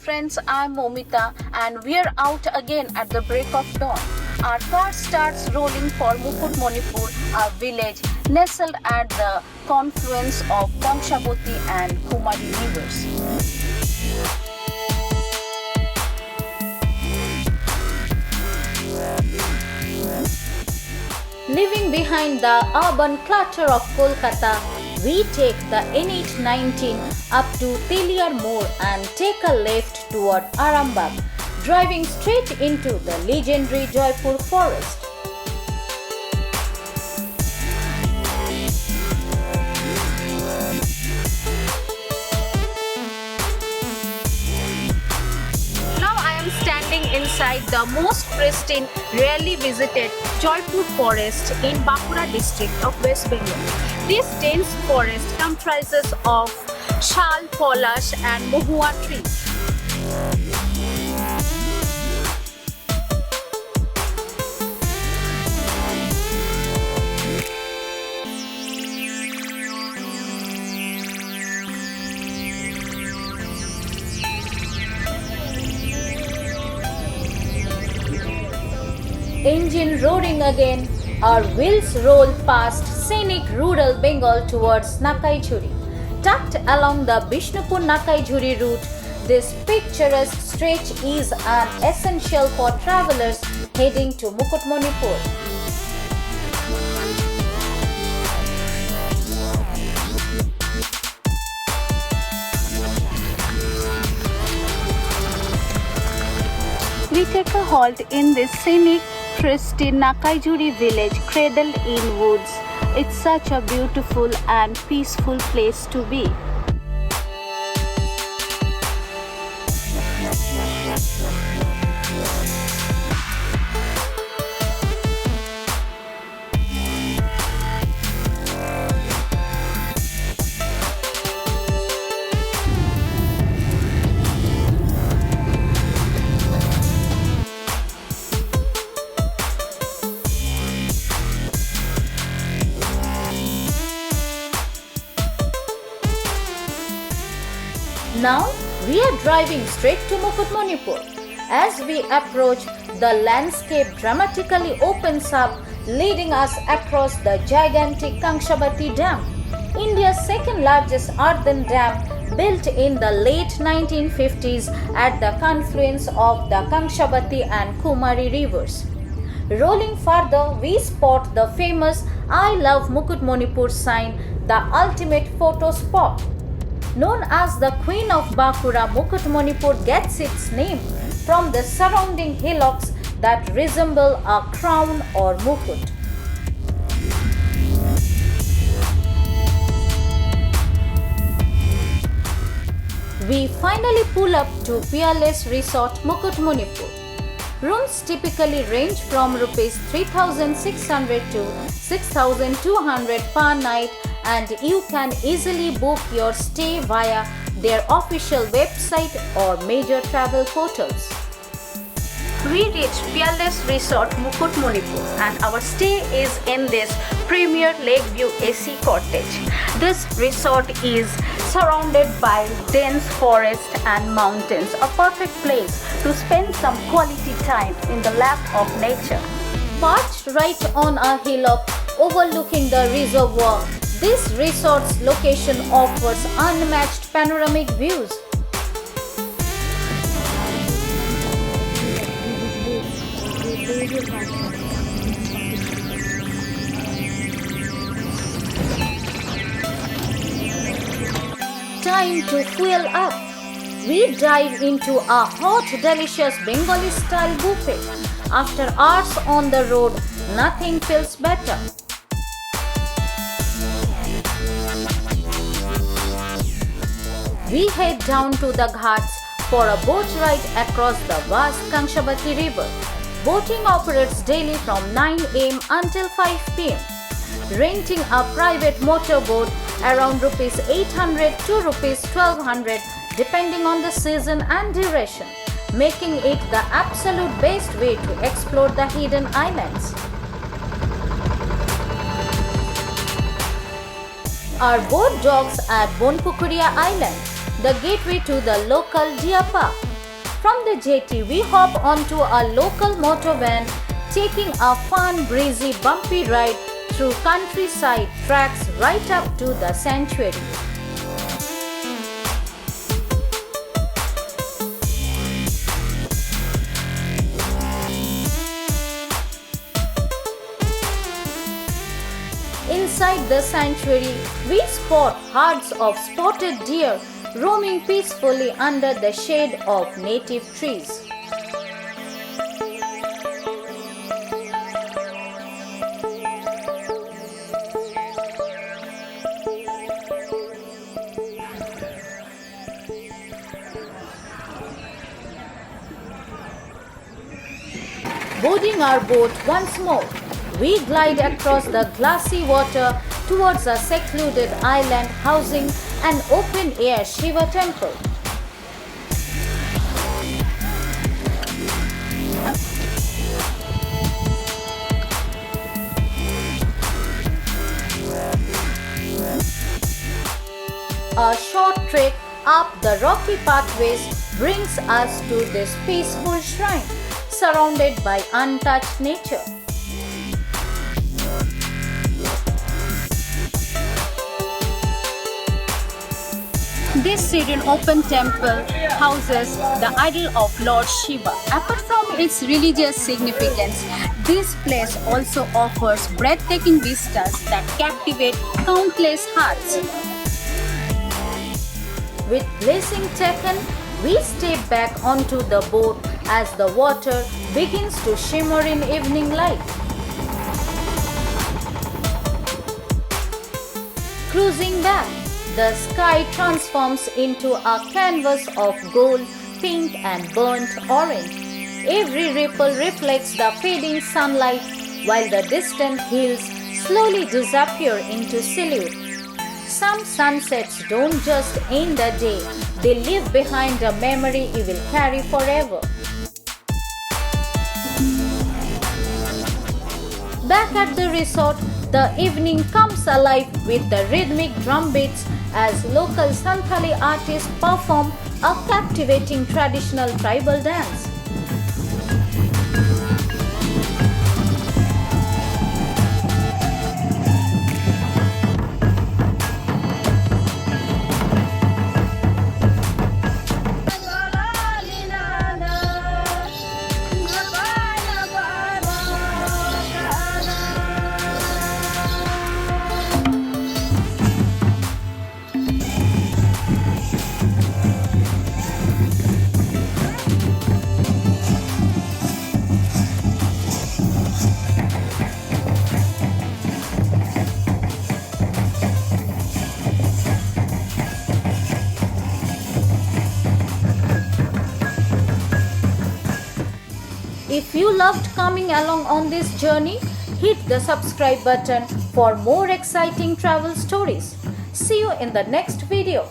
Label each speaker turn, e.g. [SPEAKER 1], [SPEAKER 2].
[SPEAKER 1] friends, I'm Momita and we're out again at the break of dawn. Our car starts rolling for Mukutmanipur, a village nestled at the confluence of Kangshabati and Kumari rivers. Leaving behind the urban clutter of Kolkata, we take the NH19 up to Teliar Moor and take a left toward Arambagh, driving straight into the legendary Joypur forest. Now I am standing inside the most pristine, rarely visited Joypur forest in Bankura district of West Bengal. This dense forest comprises of shal, polash and mohua trees. Engine roaring again, our wheels roll past scenic rural Bengal towards Nakaijhuri. Tucked along the Bishnupur Nakaijhuri route, this picturesque stretch is an essential for travelers heading to Mukutmanipur. We take a halt in this scenic, pristine Nakaijhuri village cradled in woods. It's such a beautiful and peaceful place to be. Now we are driving straight to Mukutmanipur. As we approach, the landscape dramatically opens up, leading us across the gigantic Kangshabati Dam, India's second largest earthen dam, built in the late 1950s at the confluence of the Kangshabati and Kumari rivers. Rolling further, we spot the famous I Love Mukutmanipur sign, the ultimate photo spot. Known as the Queen of Bankura, Mukutmanipur gets its name from the surrounding hillocks that resemble a crown or mukut. We finally pull up to Peerless Resort Mukutmanipur. Rooms typically range from Rs 3,600 to 6,200 per night, and you can easily book your stay via their official website or major travel portals. We reached Peerless Resort Mukutmanipur and our stay is in this premier Lakeview AC cottage. This resort is surrounded by dense forest and mountains, a perfect place to spend some quality time in the lap of nature. Perched right on a hillock overlooking the reservoir, this resort's location offers unmatched panoramic views. Time to fuel up. We dive into a hot, delicious Bengali-style buffet. After hours on the road, nothing feels better. We head down to the ghats for a boat ride across the vast Kangshabati river. Boating operates daily from 9 am until 5 pm. Renting a private motorboat around Rs 800 to Rs 1200 depending on the season and duration, making it the absolute best way to explore the hidden islands. Our boat docks at Bonpukuria Island, the gateway to the local Deer Park. From the jetty, we hop onto a local motor van, taking a fun, breezy, bumpy ride through countryside tracks right up to the sanctuary. Inside the sanctuary, we spot herds of spotted deer roaming peacefully under the shade of native trees. Boarding our boat once more, we glide across the glassy water towards a secluded island housing an open-air Shiva Temple. A short trek up the rocky pathways brings us to this peaceful shrine, surrounded by untouched nature. This serene open temple houses the idol of Lord Shiva. Apart from its religious significance, this place also offers breathtaking vistas that captivate countless hearts. With blessing taken, we step back onto the boat as the water begins to shimmer in evening light. Cruising back, the sky transforms into a canvas of gold, pink and burnt orange. Every ripple reflects the fading sunlight, while the distant hills slowly disappear into silhouette. Some sunsets don't just end the day, they leave behind a memory you will carry forever. Back at the resort, the evening comes alive with the rhythmic drum beats as local Santhali artists perform a captivating traditional tribal dance. If you loved coming along on this journey, hit the subscribe button for more exciting travel stories. See you in the next video.